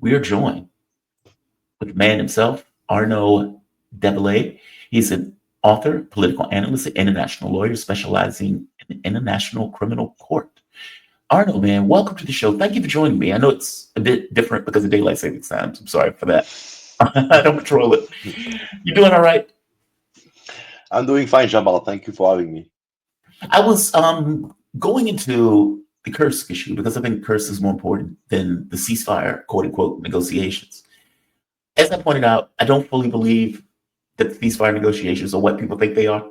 We are joined with the man himself, Arnaud Develay. He's an author, political analyst, and international lawyer specializing in international criminal court. Arnaud, man, welcome to the show. Thank you for joining me. I know it's a bit different because of daylight savings times. I'm sorry for that. I don't control it. You doing all right? I'm doing fine, Jamal. Thank you for having me. I was going into the Kursk issue because I think Kursk is more important than the ceasefire, quote unquote, negotiations. As I pointed out, I don't fully believe that these fire negotiations are what people think they are.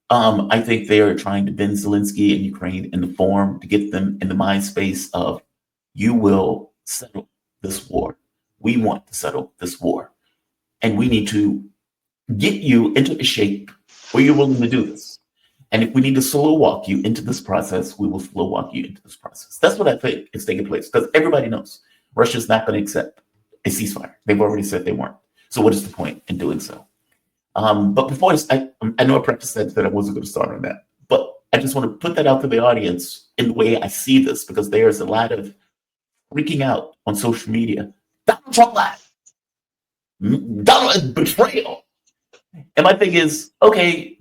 I think they are trying to bend Zelensky and Ukraine in the form to get them in the mind space of you will settle this war. We want to settle this war. And we need to get you into a shape where you're willing to do this. And if we need to slow walk you into this process, we will slow walk you into this process. That's what I think is taking place because everybody knows Russia's not going to accept a ceasefire. They've already said they weren't. So what is the point in doing so? But before this, I know I prefaced that I wasn't going to start on that, but I just want to put that out to the audience in the way I see this because there's a lot of freaking out on social media. Donald Trump lied. Donald betrayal. And my thing is, okay,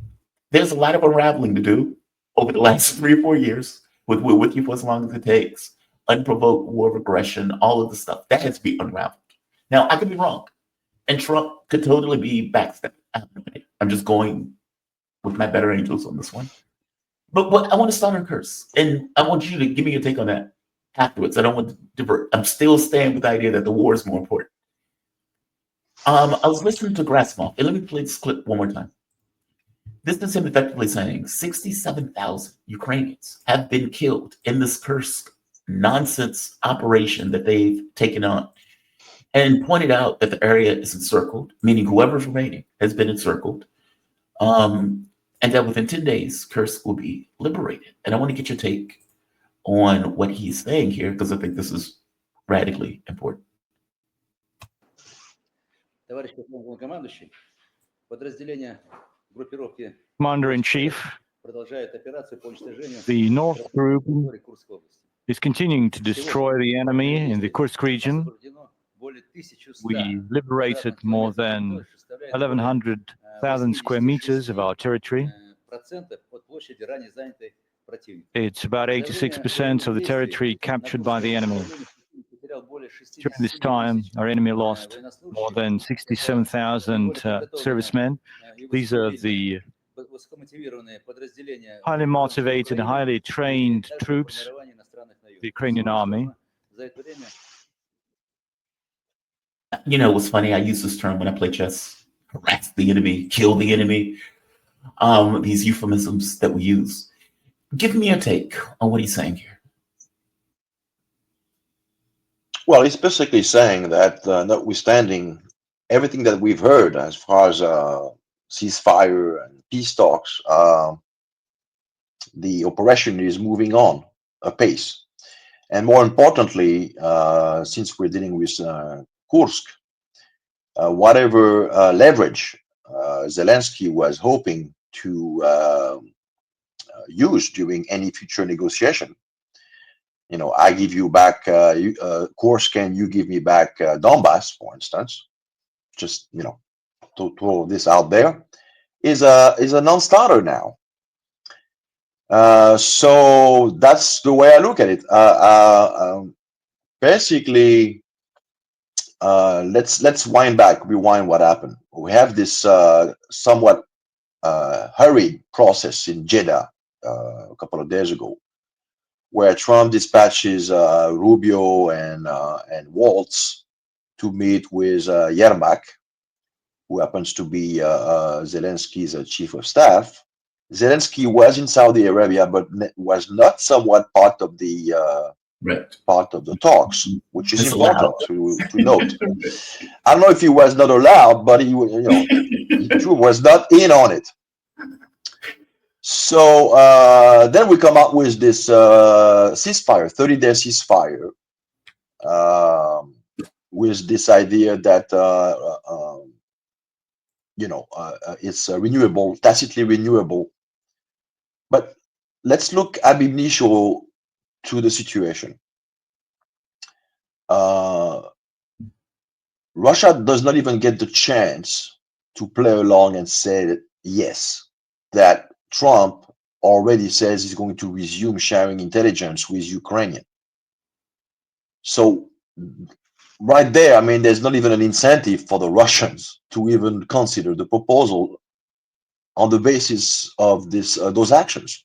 there's a lot of unraveling to do over the last 3 or 4 years. We're with you for as long as it takes. Unprovoked war of aggression, all of the stuff that has to be unraveled. Now, I could be wrong, and Trump could totally be backstabbed. I have no idea. I'm just going with my better angels on this one. But what I want to start on Curse, and I want you to give me your take on that afterwards. I don't want to divert. I'm still staying with the idea that the war is more important. I was listening to Grassmov, and let me play this clip one more time. This is him effectively saying 67,000 Ukrainians have been killed in this Kursk nonsense operation that they've taken on, and pointed out that the area is encircled, meaning whoever's remaining has been encircled, and that within 10 days, Kursk will be liberated. And I want to get your take on what he's saying here because I think this is radically important. Commander-in-Chief, the North Group is continuing to destroy the enemy in the Kursk region. We liberated more than 1,100,000 square meters of our territory. It's about 86% of the territory captured by the enemy. During this time, our enemy lost more than 67,000 servicemen. These are the highly motivated, highly trained troops, the Ukrainian army. You know, what's funny, I use this term when I play chess: harass the enemy, kill the enemy. These euphemisms that we use. Give me a take on what he's saying here. Well, he's basically saying that notwithstanding everything that we've heard as far as ceasefire and peace talks, the operation is moving on apace. And more importantly, since we're dealing with Kursk, whatever leverage Zelensky was hoping to use during any future negotiation, I give you back Kursk and you give me back Donbass, for instance, just, to throw this out there, is a non-starter now. So that's the way I look at it. Basically, let's rewind what happened. We have this somewhat hurried process in Jeddah a couple of days ago, where Trump dispatches Rubio and Waltz to meet with Yermak, who happens to be Zelensky's chief of staff. Zelensky was in Saudi Arabia, but was not somewhat part of the talks, which is important to note. I don't know if he was not allowed, but he was not in on it. So then we come up with this ceasefire, 30-day ceasefire, with this idea that it's renewable, tacitly renewable. But let's look ab initio to the situation. Russia does not even get the chance to play along and say yes, that Trump already says he's going to resume sharing intelligence with Ukrainian. So right there, I mean, there's not even an incentive for the Russians to even consider the proposal on the basis of those actions.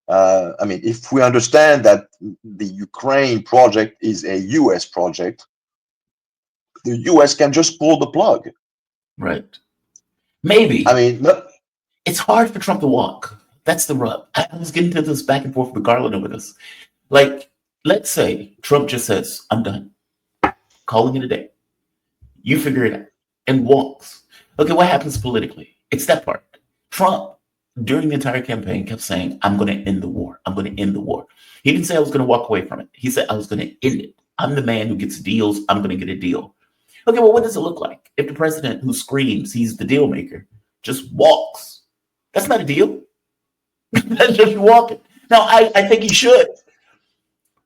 I mean, if we understand that the Ukraine project is a U.S. project, the U.S. can just pull the plug. Right. Maybe. I mean, it's hard for Trump to walk. That's the rub. I was getting to this back and forth with Garland over this. Like, let's say Trump just says, I'm done. Calling it a day. You figure it out. And walks. Okay, what happens politically? It's that part. Trump, during the entire campaign, kept saying, I'm going to end the war. I'm going to end the war. He didn't say I was going to walk away from it. He said, I was going to end it. I'm the man who gets deals. I'm going to get a deal. Okay, well, what does it look like if the president who screams he's the deal maker just walks? That's not a deal. That's just walking. Now, I think he should.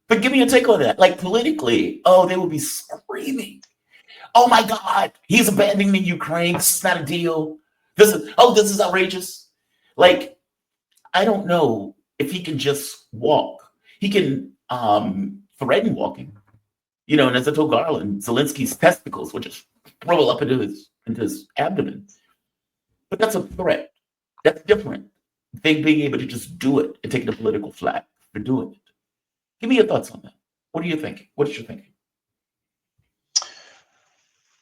But give me a take on that. Like politically, they will be screaming. Oh my God, he's abandoning Ukraine. This is not a deal. This is outrageous. Like, I don't know if he can just walk. He can threaten walking. And as I told Garland, Zelensky's testicles will just throw up into his abdomen. But that's a threat. That's different. They being able to just do it and taking the political flag for doing it. Give me your thoughts on that. What are you thinking? What is your thinking?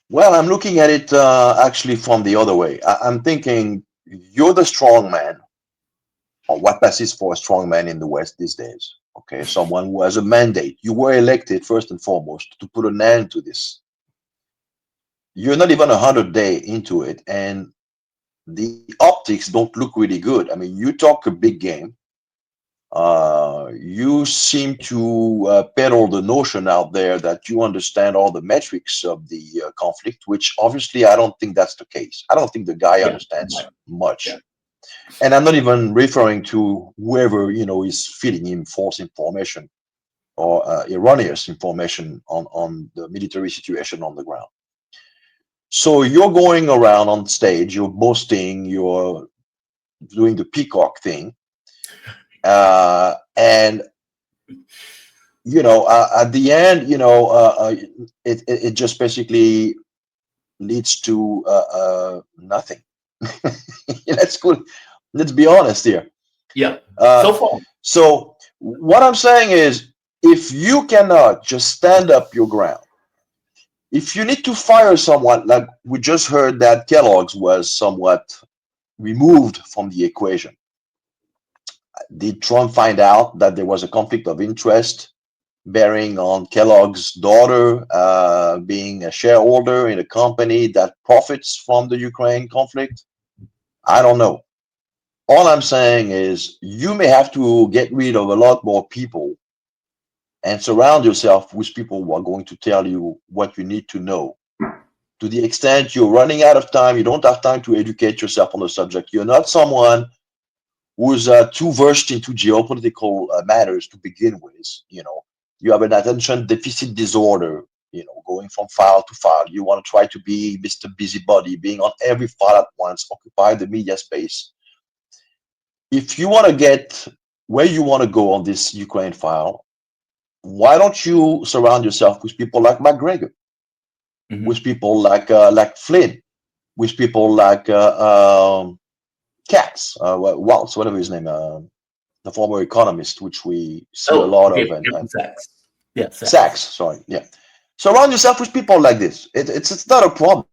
Well, I'm looking at it actually from the other way. I'm thinking you're the strong man, or what passes for a strong man in the West these days. Okay, someone who has a mandate. You were elected first and foremost to put an end to this. You're not even 100 days into it, and the optics don't look really good. I mean, you talk a big game. You seem to peddle the notion out there that you understand all the metrics of the conflict, which obviously I don't think that's the case. I don't think the guy understands much. Yeah. And I'm not even referring to whoever, is feeding him false information or erroneous information on the military situation on the ground. So you're going around on stage, you're boasting, you're doing the peacock thing. And at the end, it just basically leads to nothing. Let's be honest here. Yeah. So far. So what I'm saying is, if you cannot just stand up your ground, if you need to fire someone, like we just heard that Kellogg's was somewhat removed from the equation. Did Trump find out that there was a conflict of interest bearing on Kellogg's daughter being a shareholder in a company that profits from the Ukraine conflict? I don't know. All I'm saying is you may have to get rid of a lot more people and surround yourself with people who are going to tell you what you need to know. To the extent you're running out of time, you don't have time to educate yourself on the subject. You're not someone who's too versed into geopolitical matters to begin with. You have an attention deficit disorder, going from file to file. You want to try to be Mr. Busybody, being on every file at once, occupy the media space. If you want to get where you want to go on this Ukraine file, why don't you surround yourself with people like McGregor, with people like Flynn, with people like Katz, Waltz, whatever his name, the former economist, which we see a lot of. And Sachs. Yeah, Sachs, sorry. Yeah. Surround yourself with people like this. It's not a problem.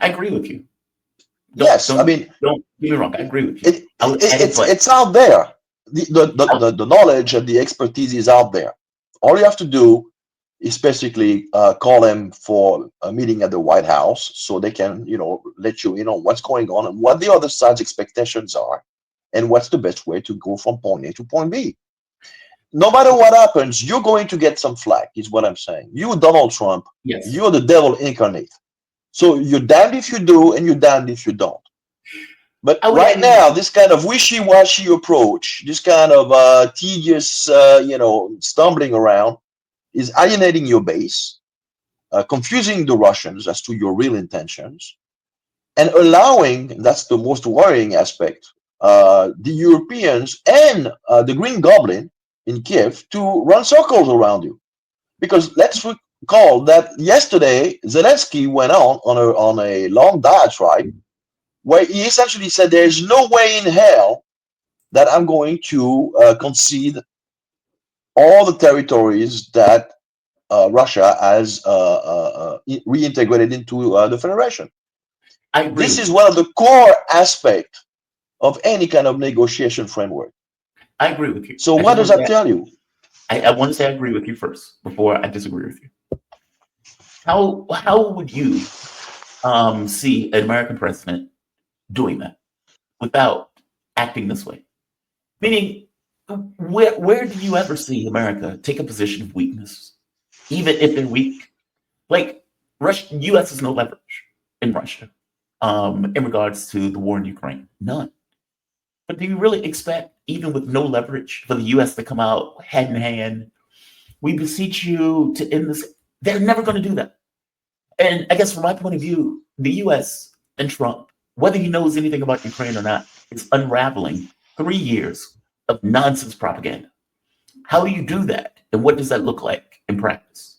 I agree with you. I mean, don't get me wrong. I agree with you. It's out there. The knowledge and the expertise is out there. All you have to do is basically call them for a meeting at the White House so they can, let you in on what's going on and what the other side's expectations are and what's the best way to go from point A to point B. No matter what happens, you're going to get some flack, is what I'm saying. You, Donald Trump, You're the devil incarnate. So you're damned if you do and you're damned if you don't. But right now, this kind of wishy-washy approach, this kind of tedious, stumbling around, is alienating your base. confusing the Russians as to your real intentions, and allowing, that's the most worrying aspect, the Europeans and the Green Goblin in Kiev to run circles around you. Because let's recall that yesterday Zelensky went on a long diatribe where he essentially said there's no way in hell that I'm going to concede all the territories that Russia has reintegrated into the Federation. I agree. This is one of the core aspects of any kind of negotiation framework. I agree with you. So what does that tell you? I want to say I agree with you first before I disagree with you. How would you see an American president doing that without acting this way? Meaning, where do you ever see America take a position of weakness, even if they're weak? Like Russia, U.S. has no leverage in Russia in regards to the war in Ukraine. None. But do you really expect, even with no leverage, for the U.S. to come out hand in hand? We beseech you to end this. They're never going to do that. And I guess from my point of view, the U.S. and Trump, whether he knows anything about Ukraine or not, is unraveling 3 years of nonsense propaganda. How do you do that? And what does that look like in practice?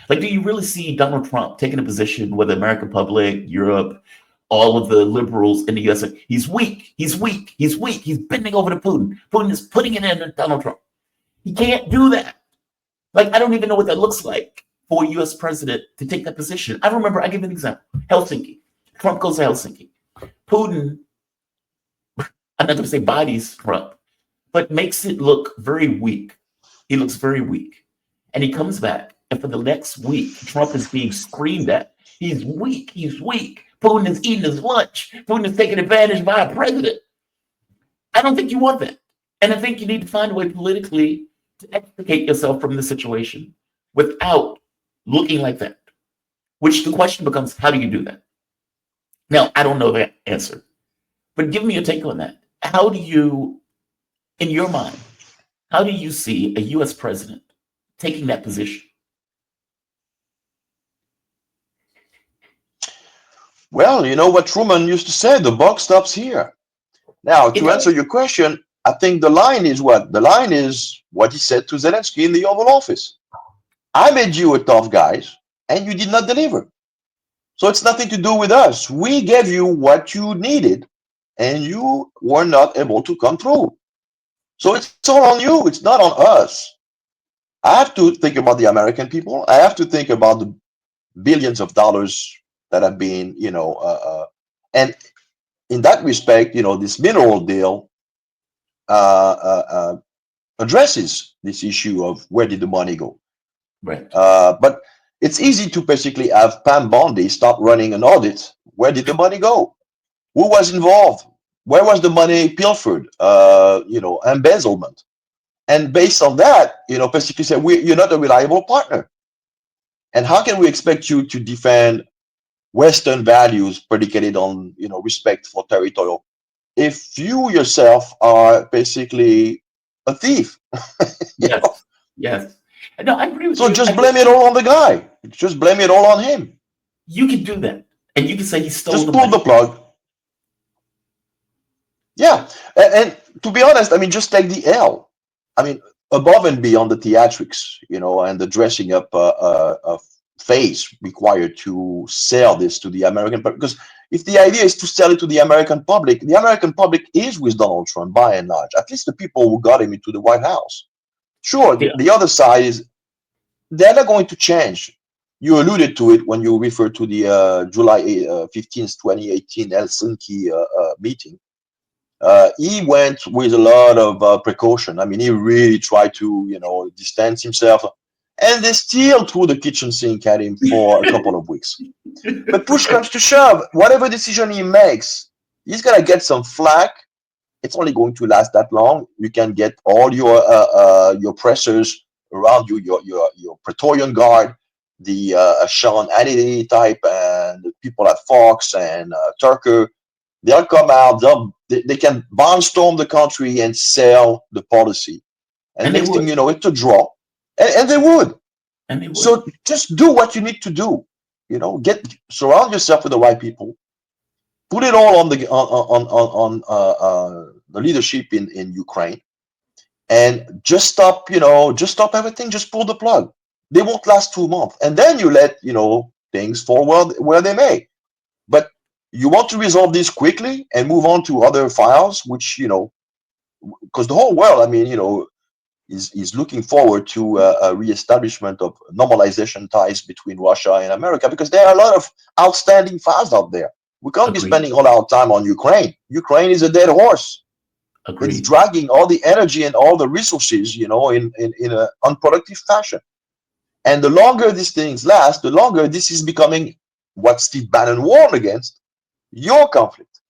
Like, do you really see Donald Trump taking a position where the American public, Europe, all of the liberals in the US, he's weak, he's weak, he's weak, he's bending over to Putin. Putin is putting it in Donald Trump. He can't do that. Like, I don't even know what that looks like for a US president to take that position. I remember, I give you an example. Helsinki. Trump goes to Helsinki. Putin, I'm not going to say bodies Trump, but makes it look very weak. He looks very weak. And he comes back, and for the next week, Trump is being screamed at. He's weak, he's weak. Putin is eating his lunch. Putin is taking advantage by a president. I don't think you want that. And I think you need to find a way politically to extricate yourself from the situation without looking like that. Which the question becomes, how do you do that? Now, I don't know that answer, but give me your take on that. How do you, in your mind, how do you see a US president taking that position? Well, you know what Truman used to say, the buck stops here. Now, to answer your question, I think the line is what? The line is what he said to Zelensky in the Oval Office. I made you a tough guy, and you did not deliver. So it's nothing to do with us. We gave you what you needed, and you were not able to come through. So it's all on you. It's not on us. I have to think about the American people. I have to think about the billions of dollars that have been, and in that respect, this mineral deal addresses this issue of where did the money go. Right. But it's easy to basically have Pam Bondi start running an audit. Where did the money go? Who was involved? Where was the money pilfered? Embezzlement. And based on that, basically say, you're not a reliable partner. And how can we expect you to defend Western values predicated on, respect for territorial, if you yourself are basically a thief? Yes. No, I agree with you. So just blame it all on the guy. Just blame it all on him. You can do that. And you can say he stole just the pull money. the plug. Yeah. And to be honest, just take the L. Above and beyond the theatrics, and the dressing up phase required to sell this to the American public. Because if the idea is to sell it to the American public is with Donald Trump by and large, at least the people who got him into the White House. Sure, the other side is they're not going to change. You alluded to it when you referred to the July 15th, 2018 Helsinki meeting. He went with a lot of precaution. He really tried to, distance himself. And they still threw the kitchen sink at him for a couple of weeks. But push comes to shove. Whatever decision he makes, he's going to get some flack. It's only going to last that long. You can get all your pressers around you, your Praetorian Guard, the Sean Hannity type, and the people at Fox and Tucker. They'll come out. They can barnstorm the country and sell the policy. And next thing you know, it's a draw. And they would. And they would. So just do what you need to do. You know, surround yourself with the right people. Put it all on the leadership in Ukraine, and just stop. Just stop everything. Just pull the plug. They won't last 2 months, and then you let things fall where they may. But you want to resolve this quickly and move on to other files, which because the whole world, I mean, is looking forward to a reestablishment of normalization ties between Russia and America, because there are a lot of outstanding files out there. We can't be Agreed. spending all our time on Ukraine. Ukraine is a dead horse. Agreed. It's dragging all the energy and all the resources, in an unproductive fashion. And the longer these things last, the longer this is becoming what Steve Bannon warned against, your conflict.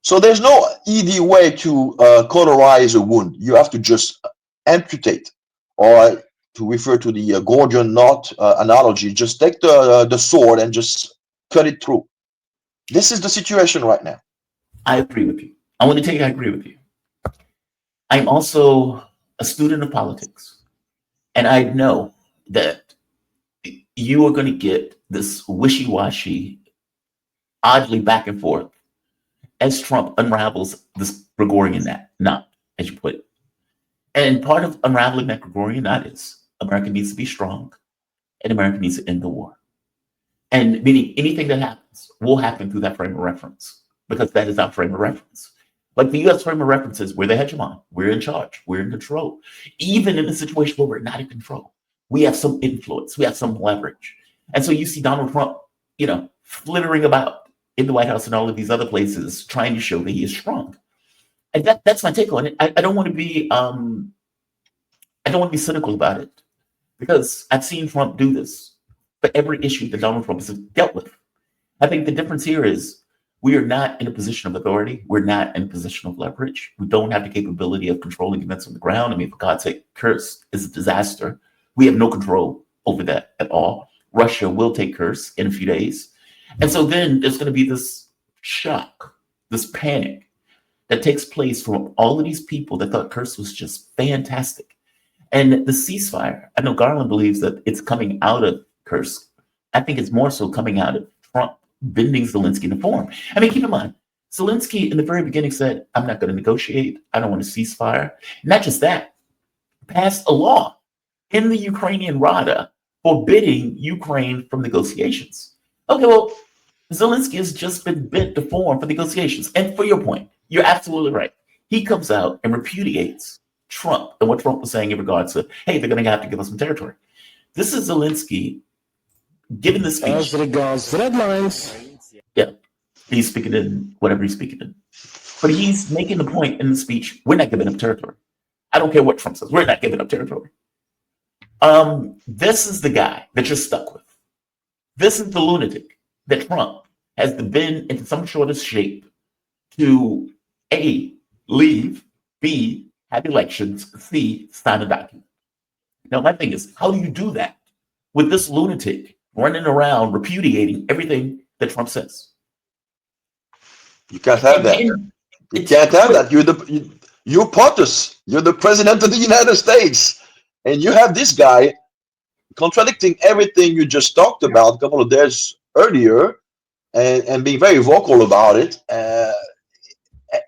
So there's no easy way to cauterize a wound. You have to just amputate, or to refer to the Gordian knot analogy, just take the sword and just cut it through. This is the situation right now. I agree with you. I want to tell you I agree with you. I'm also a student of politics, and I know that you are going to get this wishy-washy, oddly back and forth as Trump unravels this Gregorian knot, as you put it. And part of unraveling that Gregorian knot is America needs to be strong, and America needs to end the war. And meaning anything that happens will happen through that frame of reference, because that is our frame of reference. Like the U.S. frame of reference is we're the hegemon, we're in charge, we're in control. Even in a situation where we're not in control, we have some influence, we have some leverage. And so you see Donald Trump, flittering about in the White House and all of these other places, trying to show that he is strong. And that's my take on it. I don't want to be cynical about it, because I've seen Trump do this for every issue that Donald Trump has dealt with. I think the difference here is we are not in a position of authority. We're not in a position of leverage. We don't have the capability of controlling events on the ground. I mean, for God's sake, Kursk is a disaster. We have no control over that at all. Russia will take Kursk in a few days. And so then there's going to be this shock, this panic that takes place from all of these people that thought Kursk was just fantastic. And the ceasefire, I know Garland believes that it's coming out of Kursk. I think it's more so coming out of Trump bending Zelensky to form. I mean, keep in mind, Zelensky in the very beginning said, I'm not going to negotiate. I don't want a ceasefire. Not just that, passed a law in the Ukrainian Rada forbidding Ukraine from negotiations. Okay, well, Zelensky has just been bent to form for negotiations. And for your point, you're absolutely right. He comes out and repudiates Trump and what Trump was saying in regards to, hey, they're going to have to give us some territory. This is Zelensky giving the speech. As regards red lines. Yeah, he's speaking in whatever he's speaking in. But he's making the point in the speech, we're not giving up territory. I don't care what Trump says. We're not giving up territory. This is the guy that you're stuck with. This is the lunatic that Trump has to bend into some sort of shape to A, leave, B, have elections, C, sign a document. Now, my thing is, how do you do that with this lunatic running around repudiating everything that Trump says? You can't have that. You can't have that. You're POTUS. You're the president of the United States. And you have this guy contradicting everything you just talked about a couple of days earlier, and being very vocal about it,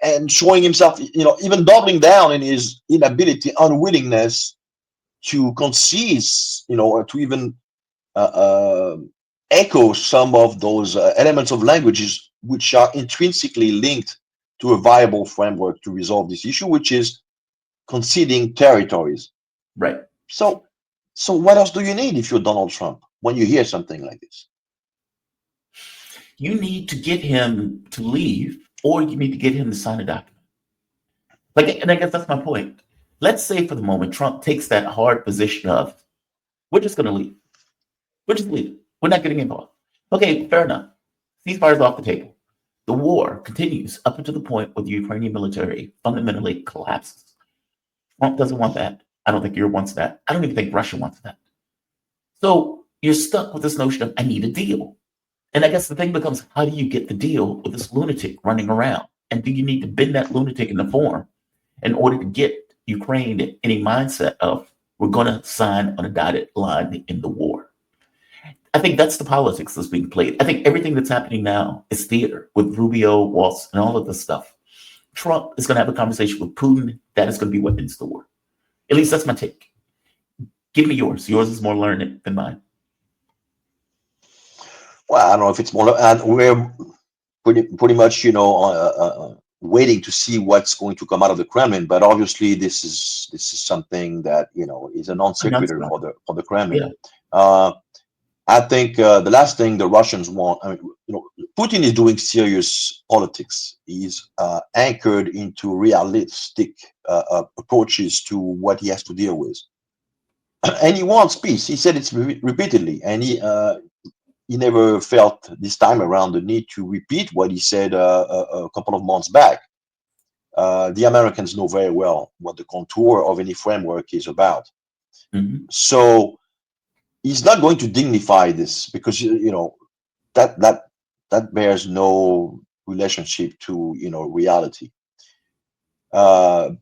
and showing himself, even doubling down in his inability, unwillingness to concede, or to even echo some of those elements of languages which are intrinsically linked to a viable framework to resolve this issue, which is conceding territories. Right. So what else do you need if you're Donald Trump when you hear something like this? You need to get him to leave, or you need to get him to sign a document. And I guess that's my point. Let's say for the moment, Trump takes that hard position of, we're just going to leave. We're just leaving. We're not getting involved. Okay, fair enough. Ceasefire's off the table. The war continues up until the point where the Ukrainian military fundamentally collapses. Trump doesn't want that. I don't think Europe wants that. I don't even think Russia wants that. So you're stuck with this notion of, I need a deal. And I guess the thing becomes, how do you get the deal with this lunatic running around? And do you need to bend that lunatic into form in order to get Ukraine in a mindset of, We're going to sign on a dotted line in the war. I think that's the politics that's being played. I think everything that's happening now is theater with Rubio, Waltz, and all of this stuff. Trump is going to have a conversation with Putin. That is going to be what ends the war. At least that's my take. Give me yours. Yours is more learned than mine. Well, I don't know if it's more, and we're pretty much, waiting to see what's going to come out of the Kremlin. But obviously, this is something that is a non sequitur for the Kremlin. Yeah. I think the last thing the Russians want, Putin is doing serious politics. He's anchored into realistic approaches to what he has to deal with, and he wants peace. He said it repeatedly, and he never felt this time around the need to repeat what he said a couple of months back. The Americans know very well what the contour of any framework is about. Mm-hmm. So he's not going to dignify this because that bears no relationship to reality. But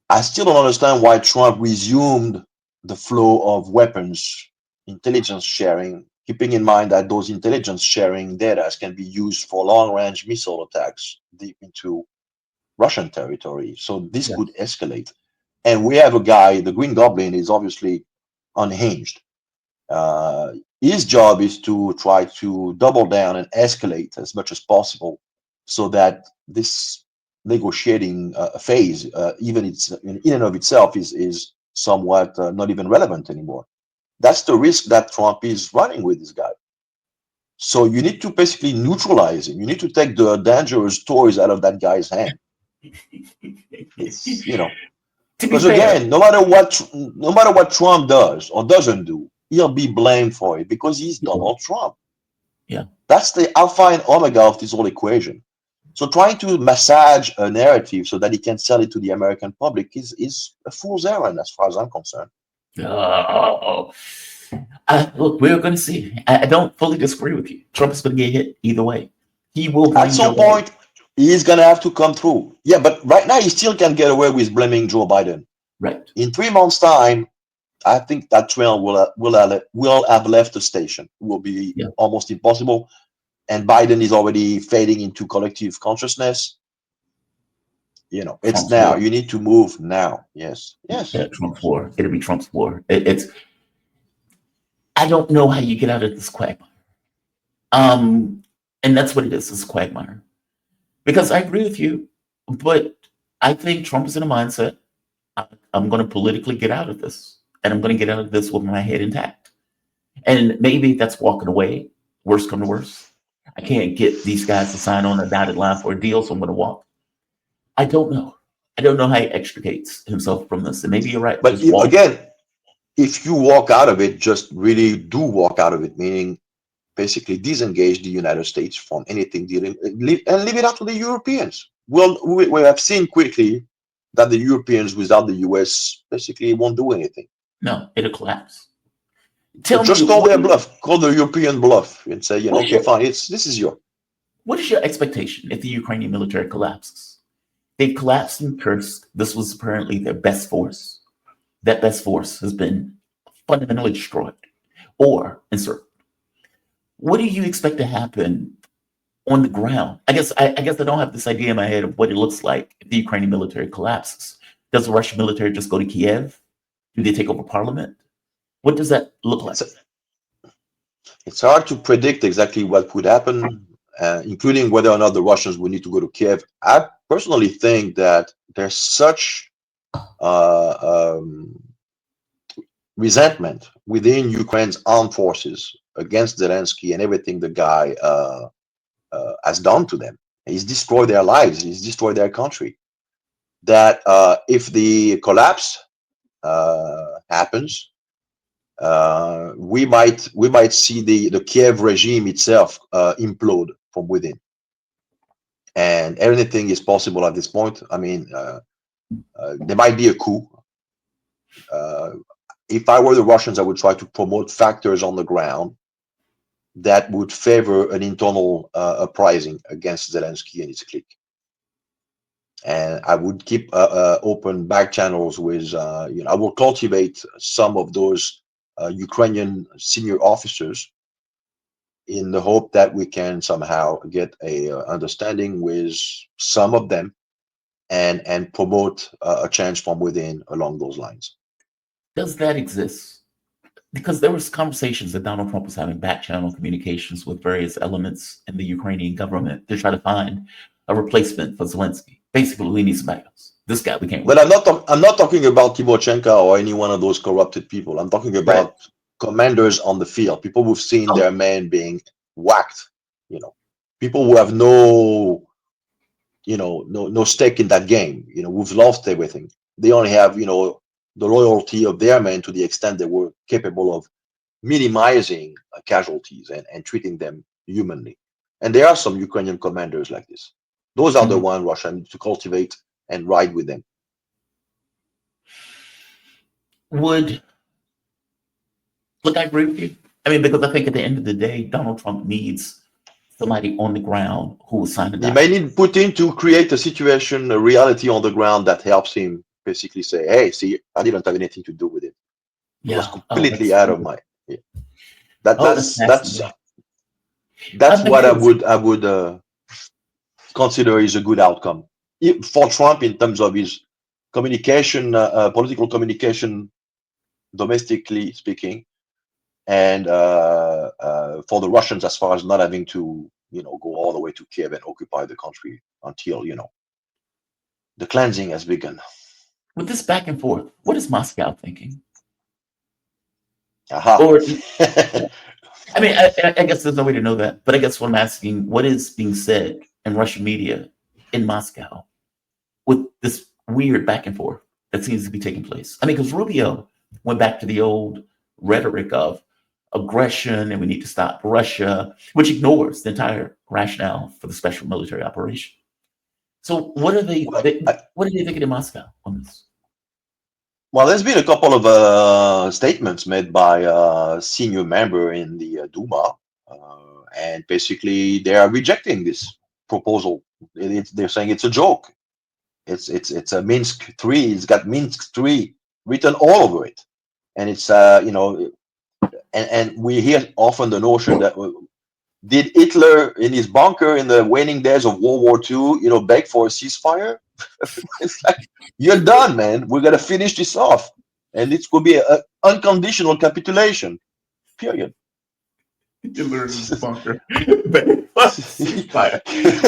I still don't understand why Trump resumed the flow of weapons, intelligence sharing, keeping in mind that those intelligence sharing data can be used for long-range missile attacks deep into Russian territory. So this could escalate. And we have a guy, the Green Goblin is obviously unhinged. His job is to try to double down and escalate as much as possible so that this negotiating phase, even in and of itself, is somewhat not even relevant anymore. That's the risk that Trump is running with this guy. So you need to basically neutralize him. You need to take the dangerous toys out of that guy's hand. Because again, no matter what Trump does or doesn't do, he'll be blamed for it because he's Donald Trump. Yeah, that's the alpha and omega of this whole equation. So trying to massage a narrative so that he can sell it to the American public is a fool's errand as far as I'm concerned. Look, we're going to see. I don't fully disagree with you. Trump is going to get hit either way. He will. At some point, he's going to have to come through. Yeah, but right now he still can get away with blaming Joe Biden. Right. In 3 months' time, I think that trail will have left the station. It will be almost impossible. And Biden is already fading into collective consciousness. It's Trump's now. War. You need to move now. Yes. Yeah, Trump's war. It'll be Trump's war. I don't know how you get out of this quagmire. And that's what it is. It's a quagmire. Because I agree with you, but I think Trump is in a mindset. I'm going to politically get out of this. And I'm going to get out of this with my head intact. And maybe that's walking away. Worst come to worst. I can't get these guys to sign on a dotted line for a deal, so I'm going to walk. I don't know. I don't know how he extricates himself from this. And maybe you're right. But again, if you walk out of it, just really do walk out of it, meaning basically disengage the United States from anything dealing and leave it up to the Europeans. Well, we have seen quickly that the Europeans without the US basically won't do anything. No, it'll collapse. Just call their bluff, call the European bluff and say, okay, fine, this is your. What is your expectation if the Ukrainian military collapses? They've collapsed in Kursk. This was apparently their best force. That best force has been fundamentally destroyed or encircled. What do you expect to happen on the ground? I guess I don't have this idea in my head of what it looks like if the Ukrainian military collapses. Does the Russian military just go to Kiev? Do they take over parliament? What does that look like? It's hard to predict exactly what would happen, including whether or not the Russians would need to go to Kiev. I personally think that there's such resentment within Ukraine's armed forces against Zelensky and everything the guy has done to them. He's destroyed their lives. He's destroyed their country. That if the collapse happens, we might see the Kiev regime itself implode from within, and anything is possible at this point. I mean, there might be a coup. If I were the Russians, I would try to promote factors on the ground that would favor an internal uprising against Zelensky and his clique. And I would keep open back channels with, I will cultivate some of those Ukrainian senior officers in the hope that we can somehow get a understanding with some of them and promote a change from within along those lines. Does that exist? Because there was conversations that Donald Trump was having back channel communications with various elements in the Ukrainian government to try to find a replacement for Zelensky. Basically, we need some backups. This guy, we can't. But I'm not talking about Timoshenko or any one of those corrupted people. I'm talking about commanders on the field, people who've seen their men being whacked, people who have no stake in that game, who've lost everything. They only have, the loyalty of their men to the extent they were capable of minimizing casualties and treating them humanly. And there are some Ukrainian commanders like this. Those are the ones Russia needs to cultivate and ride with them. Look, I agree with you. I mean, because I think at the end of the day, Donald Trump needs somebody on the ground who will sign the document. He may need Putin to create a situation, a reality on the ground that helps him basically say, hey, see, I didn't have anything to do with it. It was completely out of my... Yeah. That's what I would consider is a good outcome for Trump in terms of his communication, political communication, domestically speaking, and for the Russians as far as not having to, go all the way to Kiev and occupy the country until, the cleansing has begun. With this back and forth, what is Moscow thinking? Or, I mean, I guess there's no way to know that, but I guess what I'm asking, what is being said in Russian media in Moscow with this weird back and forth that seems to be taking place? I mean, because Rubio went back to the old rhetoric of aggression and we need to stop Russia, which ignores the entire rationale for the special military operation. So what are they thinking in Moscow on this? Well, there's been a couple of statements made by a senior member in the Duma, and basically they are rejecting this proposal. They're saying it's a joke. It's a Minsk 3. It's got Minsk 3 written all over it, and it's and we hear often the notion that did Hitler in his bunker in the waning days of World War II, beg for a ceasefire? It's like, you're done, man. We're gonna finish this off, and it could be an unconditional capitulation. Period. Hitler in his bunker.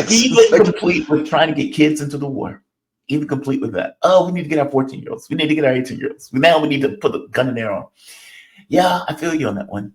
Even complete with trying to get kids into the war. Even complete with that. Oh, we need to get our 14-year-olds. We need to get our 18-years. Now we need to put the gun in their arm. Yeah, I feel you on that one.